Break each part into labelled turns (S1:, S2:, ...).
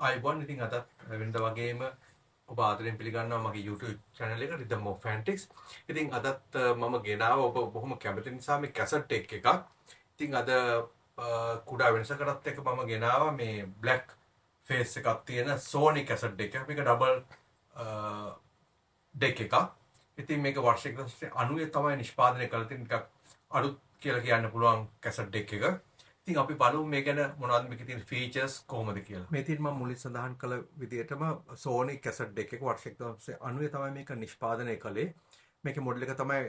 S1: අයිබෝන් ඉතින් අදත් වෙනද වගේම ඔබ ආදරෙන් පිළිගන්නවා මගේ YouTube channel එක Rhythm of Fantics. ඉතින් අදත් මම ගෙනාව ඔබ බොහොම කැමති නිසා මේ කැසට් ටෙක් එකක්. ඉතින් අද කුඩා වෙනසකටත් එක්ක මම ගෙනාවා මේ black face එකක් තියෙන Sony කැසට් ඩෙක් එක. මේක ඩබල් ඩෙක් එකක්. ඉතින් මේක වර්ෂ 1990 තමයි නිෂ්පාදනය කළ තියෙන ටිකක් අලුත් කියලා කියන්න පුළුවන් කැසට් ඩෙක් එක. ඉතින් අපි බලමු මේ ගැන මොනවද මේකේ තියෙන ෆීචර්ස් කොහොමද කියලා. මේ තියෙන මම මුලින් සඳහන් කළ විදිහටම Sony කැසට් ඩෙක් එක වර්ෂ 1990 තමයි මේක නිෂ්පාදනය කළේ. මේකේ මොඩල් එක තමයි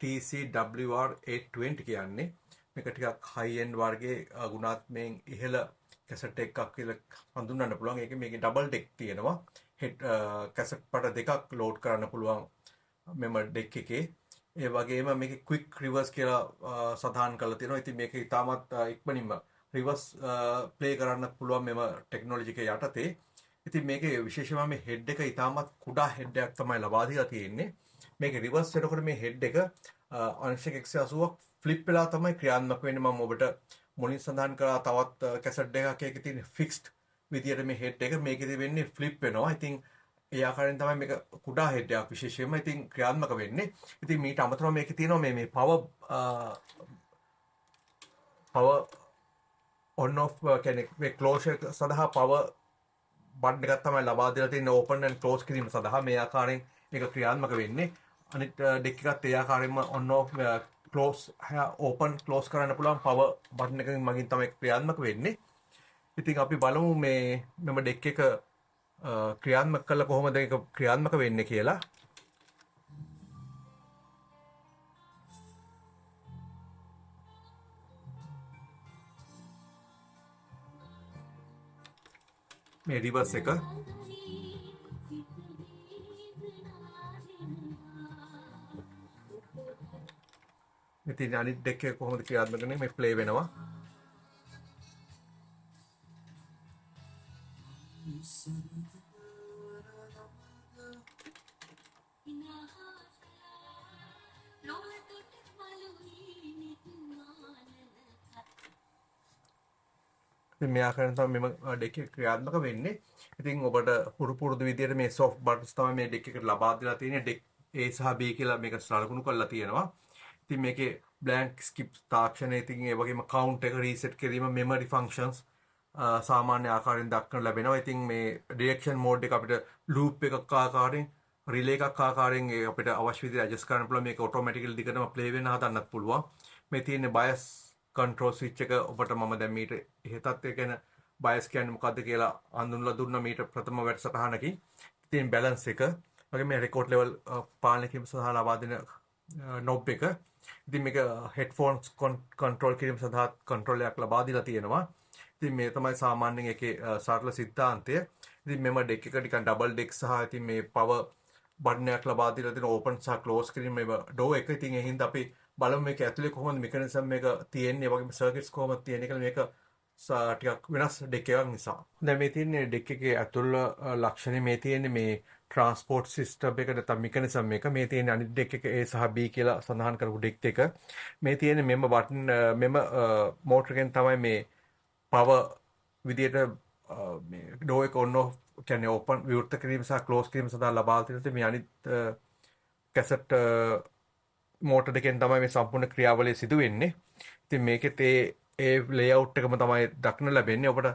S1: TCWR820 කියන්නේ. මේක ටිකක් හයි එන්ඩ් වර්ගයේ ගුණාත්මකයෙන් ඉහළ කැසට් එකක් කියලා හඳුන්වන්න පුළුවන්. ඒකේ මේකේ ඩබල් ඩෙක් තියෙනවා. කැසට් පට දෙකක් ලෝඩ් කරන්න පුළුවන් මෙම ඩෙක් එකේ. ඒ වගේම මේකේ ක්වික් රිවර්ස් කියලා සඳහන් කරලා තියෙනවා. ඉතින් මේක ඉතාමත් ඉක්මනින්ම රිවර්ස් ප්ලේ කරන්න පුළුවන් මෙම ටෙක්නොලොජි එක යටතේ. ඉතින් මේකේ විශේෂයෙන්ම මේ හෙඩ් එක ඉතාමත් කුඩා හෙඩ් එකක් තමයි ලබා දීලා තියෙන්නේ. මේකේ රිවර්ස් වෙනකොට මේ හෙඩ් එක අංශක 180ක් ෆ්ලිප් වෙලා තමයි ක්‍රියාත්මක වෙන්නේ. මම ඔබට මුලින් සඳහන් කළා තවත් කැසට් දෙකක් එකේ තියෙන ෆික්ස්ඩ් විදියට මේ හෙඩ් එක මේකෙදි වෙන්නේ ෆ්ලිප් වෙනවා. ඉතින් ඒ ආකාරයෙන් තමයි මේක කුඩා හෙඩ් එකක් විශේෂයෙන්ම ඉතින් ක්‍රියාත්මක වෙන්නේ. ඉතින් මීට අමතරව මේකේ තියෙනවා මේ power on off කියන්නේ මේ ක්ලෝෂර් සඳහා power බටන් එකක් තමයි ලබා දීලා තියෙන්නේ open and close කිරීම සඳහා. මේ ආකාරයෙන් මේක ක්‍රියාත්මක වෙන්නේ. අනිත් ඩෙක් එකත් ඒ ආකාරයෙන්ම on off close open close කරන්න පුළුවන් power බටන් එකකින් මගින් තමයි ක්‍රියාත්මක වෙන්නේ. ඉතින් අපි බලමු මෙම ඩෙක් එක ක්‍රියාත්මක කළා කොහොමද ඒක ක්‍රියාත්මක වෙන්නේ කියලා. මේ රිවර්ස් එක ඉතින් අනිත් ඩෙක් එක කොහොමද ක්‍රියාත්මක වෙන්නේ මේ ප්ලේ වෙනවා. මේ ආකාරයෙන් තමයි මෙම ඩෙක් එක ක්‍රියාත්මක වෙන්නේ. ඉතින් ඔබට පුරුදු විදියට මේ soft buttons තමයි මේ ඩෙක් එකට ලබා දීලා තියෙන්නේ. ඩෙක් A සහ B කියලා මේක සලකුණු කරලා තියෙනවා. ඉතින් මේකේ blank skip තාක්ෂණය ඉතින් ඒ වගේම count එක reset කිරීම memory functions සාමාන්‍ය ආකාරයෙන් දක්වන්න ලැබෙනවා. ඉතින් මේ direction mode එක අපිට loop එකක් ආකාරයෙන් relay එකක් ආකාරයෙන් අපිට අවශ්‍ය විදිහට adjust කරන්න පුළුවන්. මේක automatically දිගටම play වෙන්න හදන්නත් පුළුවන්. මේ තියෙන bias control switch එක ඔබට මම දැන් මීට ඉහතත් ඒ කියන්නේ bias කියන්නේ මොකද්ද කියලා හඳුන්වලා දුන්නා මීට ප්‍රථම වැඩසටහනකින්. ඉතින් balance එක වගේ මේ record level පාලනය කිරීම සඳහා ලබා දෙන knob එක. ඉතින් මේක headphones control කිරීම සඳහා control එකක් ලබා දීලා තියෙනවා. ඉතින් මේ තමයි සාමාන්‍යයෙන් ඒකේ සරල සිද්ධාන්තය. ඉතින් මෙම ඩෙක් එක නිකන් ඩබල් ඩෙක් සහ ඉතින් මේ power බටන් එකක් ලබා දීලා තියෙන open සහ close කිරීම මේ door එක. ඉතින් ඒ හින්දා අපි බලමු මේක ඇතුලේ කොහොමද මෙකනිසම් මේක තියෙන්නේ, වගේම සර්කිට්ස් කොහොමද තියෙන්නේ කියලා. මේක ටිකක් වෙනස් ඩෙක් එකක් නිසා. දැන් මේ තියෙන්නේ ඩෙක් එකේ ඇතුළ ලක්ෂණ මේ තියෙන්නේ මේ ට්‍රාන්ස්පෝර්ට් සිස්ටම් එක නැත්නම් මෙකනිසම් එක. මේ තියෙන අනිත් ඩෙක් එක A සහ B කියලා සඳහන් කරපු ඩෙක් එක. මේ තියෙන්නේ මෙම බටන් මෙම මෝටර් එකෙන් තමයි මේ power විදියට මේ door එක on off කියන්නේ open විවෘත කිරීම සහ close කිරීම සඳහා ලබා දෙන මේ අනිත් කැසට් මෝටර් දෙකෙන් තමයි මේ සම්පූර්ණ ක්‍රියාවලිය සිදු වෙන්නේ. ඉතින් මේකෙත් ඒ layout එකම තමයි දක්න ලැබෙන්නේ. ඔබට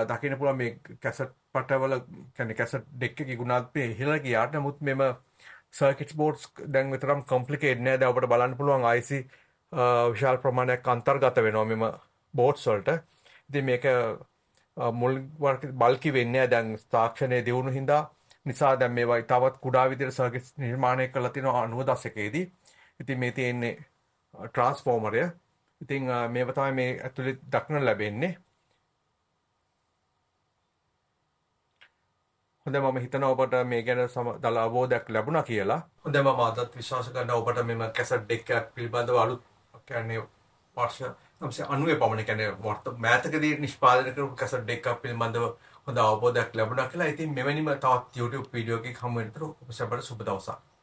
S1: දකින්න පුළුවන් මේ කැසට් පටවල කියන්නේ කැසට් ඩෙක් එකේ ගුණාත්මක ඉහළ ගියාට නමුත් මෙම සර්කිට් බෝඩ්ස් දැන් විතරම් කොම්ප්ලිකේට් නෑ. දැන් ඔබට බලන්න පුළුවන් IC විශාල ප්‍රමාණයක් අන්තර්ගත වෙනවා මෙම බෝඩ්ස් වලට. ඉතින් මේක මුල් වර්ග බල්කි වෙන්නේ දැන් තාක්ෂණයේ දියුණු හින්දා නිසා දැන් මේවා තවත් කුඩා විදිහට සර්කිට්ස් නිර්මාණය කරලා තියෙනවා 90 දශකයේදී. ඉතින් මේ තියෙන්නේ ට්‍රාන්ස්ෆෝමරය. ඉතින් මේව තමයි මේ ඇතුලේ දක්න ලැබෙන්නේ. හොඳයි මම හිතනවා ඔබට මේ ගැන දල අවබෝධයක් ලැබුණා කියලා. හොඳයි මම අදත් විශ්වාස කරනවා ඔබට මෙම කැසට් ඩෙක් එකක් පිළිබඳව අලුත් කියන්නේ වර්ෂ 1990 පමණ කියන්නේ මෑතකදී නිෂ්පාදනය කරපු කැසට් ඩෙක් එකක් පිළිබඳව හොඳ අවබෝධයක් ලැබුණා කියලා. ඉතින් මෙවැනිම තවත් YouTube වීඩියෝ එකක් හමු වෙනතර ඔබ සැබට සුබ දවසක්.